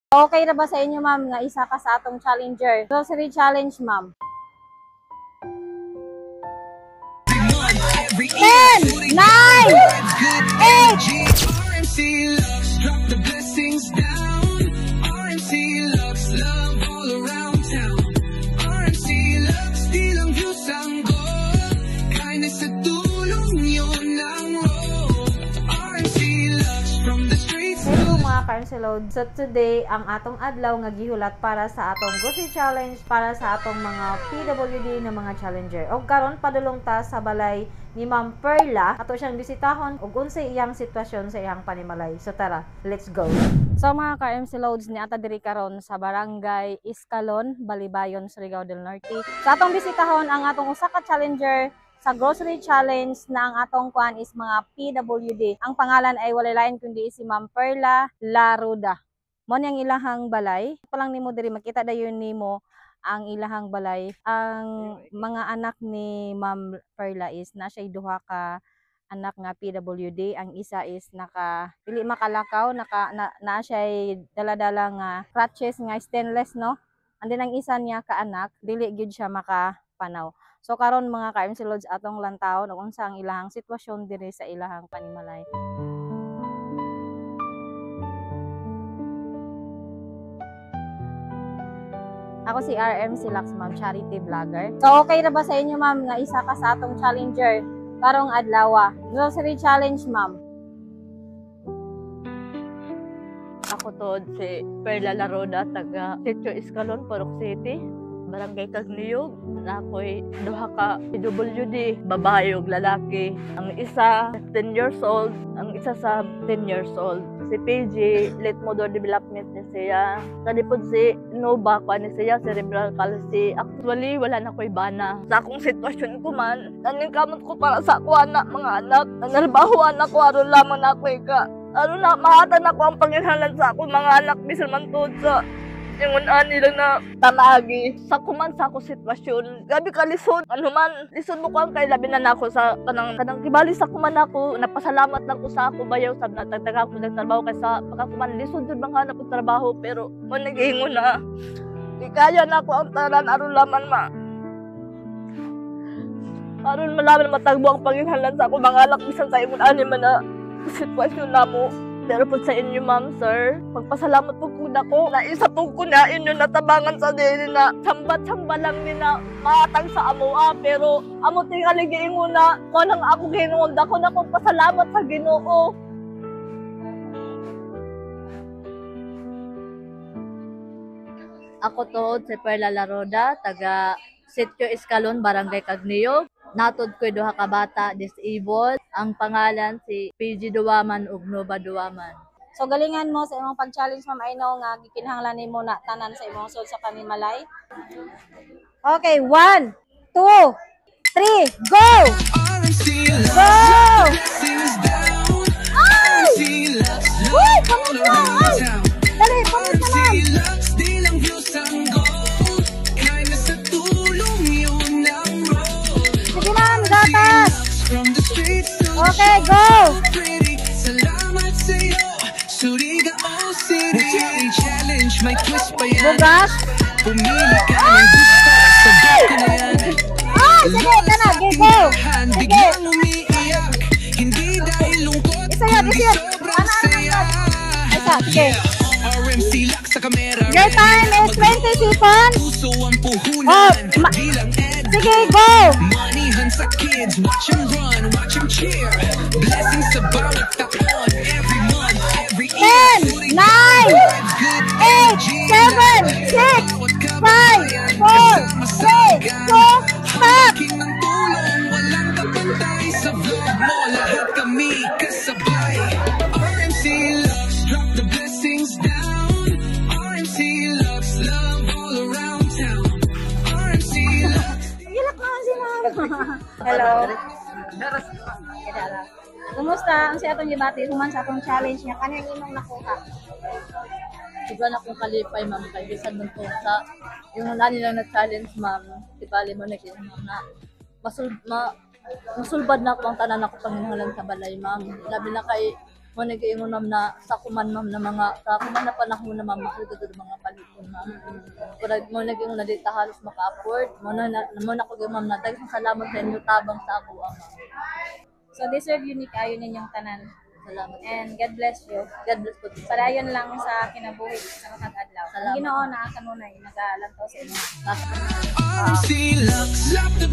Okay na ba sa inyo, ma'am, nga isa ka sa atong challenger? Grocery challenge, ma'am. 10, 9, 8. RMC loves drop the blessings down. RMC loves love all around town. RMC loves di lang views ang goal. Kindness sa tulong yun ang role. RMC loves from the streets. Hello mga ka-RMC Load. So today, ang atong adlaw nga gihulat para sa atong grocery challenge para sa atong mga PWD na mga challenger. O karon padulong ta sa balay ni Ma'am Perla ato siyang bisitahon ug unsay iyang sitwasyon sa iyang panimalay. So tara, let's go. So mga ka-RMC Loads, ni ata diri karon sa barangay Iscalon, Balibayon, Surigao del Norte. Sa atong bisitahon ang atong usa ka challenger sa grocery challenge na ang atong kuan is mga PWD. Ang pangalan ay walay lain kundi si Ma'am Perla Laruda. Mo niyang ilahang balay. Palang nimo diri makita dayon nimo ang ilahang balay. Ang mga anak ni Ma'am Perla is na siya duha ka anak nga PWD. Ang isa is dili makalakaw, na siya dala-dala nga crutches nga stainless, no? And then ang isa niya ka anak dili gyud siya makapanaw. So karon mga ka-RMC Loads atong lantaw ug unsa ang ilahang sitwasyon diri sa ilahang panimalay. Ako si RMC Lax, ma'am, charity vlogger. So okay na ba sa inyo, ma'am, nga isa ka sa atong challenger karong adlaw? Grocery challenge, ma'am. Ako to si Perla Laruda, taga Sitio Iscalon, Purok City, Barangay Cagniyog. Ako'y duha ka PWD, babae ug lalaki. Ang isa 10 years old, ang isa sa 10 years old. Si PG, late motor development ni siya. Kalipod si Nova, ni siya, cerebral palsy. Actually, wala na ko'y bana. Sa akong sitwasyon ko man, naningkamot ko para sa ako anak, mga anak. Nanarbahuan ako, aron lamang na ako'y ka. Aron na, maatan ako ang panginahalan sa ako, mga anak, bisan man tuod sa yung unani lang na tamagi. Sa kuman sa ako sitwasyon, gabi ka lisod. Ano man, lisod mo ko ang kay labi na nako sa kanang kibali sa kuman ako. Napasalamat lang ko sa ako bayaw sa natagtaga ko ng trabaho kay sa pagkakuman lisod jud bang hanap og trabaho pero mo nagiingon na. Di kaya na ako ang tanan aron laman ma. Aron malaman matagbo ang panginahalan sa ako mga anak bisan sa imong ani man na sitwasyon namo. Pero po sa inyo, ma'am, sir, magpasalamat po kuna ko. Naisa po ko na inyo natabangan sa dili na samba-samba lang ni na maatang sa amoa. Pero amo tingaligin mo na mo nang ako ginuon. Dako na kong pasalamat sa Ginoo. Ako to, si Perla Laruda, taga Sitio Iscalon, Barangay Cagniyog. Natod ko duha ka bata disabled. Ang pangalan si PG Duwaman ug Nova Duwaman. So galingan mo sa imong pag-challenge, ma'am. I know nga gikinahanglan nimo na tanan sa imong sud sa panimalay. Okay, 1, 2, 3, go! Go! Ay! Uy, pamit na! Ay! Dali, pamit na, ma'am! Sige, ma'am, gatas! Okay, go! Bugas? Ah, sige, kana, go! Sige! Isa yun, isa yun! Isa, sige. Your time is 20 seconds. Oh, sige, go! Sa kids, watch them run, watch them cheer. Blessings sa bawat taon, every month, every year. 10, 9, 8, 7, 6, 5, 4, 3, 2, stop! Ng tulong, walang kapantay sa vlog mo. Lahat kami kasabay. RMC loves, drop the blessings down. RMC loves, love all around town. RMC loves. Gilak naman si ma'am. Hello. Kumusta ang si atong gibati human sa atong challenge niya kanang imong nakuha? Siguro na kung kalipay, ma'am, kay bisan mo to sa yung nani lang na challenge, ma'am. Tibali mo na na masulbad na ako ang tanan ako panginahalan sa balay, ma'am. Labi na kay Mo nag-iingon ma'am na sa kuman ma'am na sa kuman na panahon na ma'am makudod mga palipon ma'am. Pero mo nag-iingon na di ta halos maka-afford. Mo na ko ma'am na daghang salamat sa inyo tabang sa ako ma'am. So deserve yun ni kayo ninyong tanan. Salamat. And God bless you. God bless po. Padayon lang sa kinabuhi sa matag adlaw. Salamat. Ang Ginoo naa kanunay nagalantaw sa inyo. RMC Lux, drop the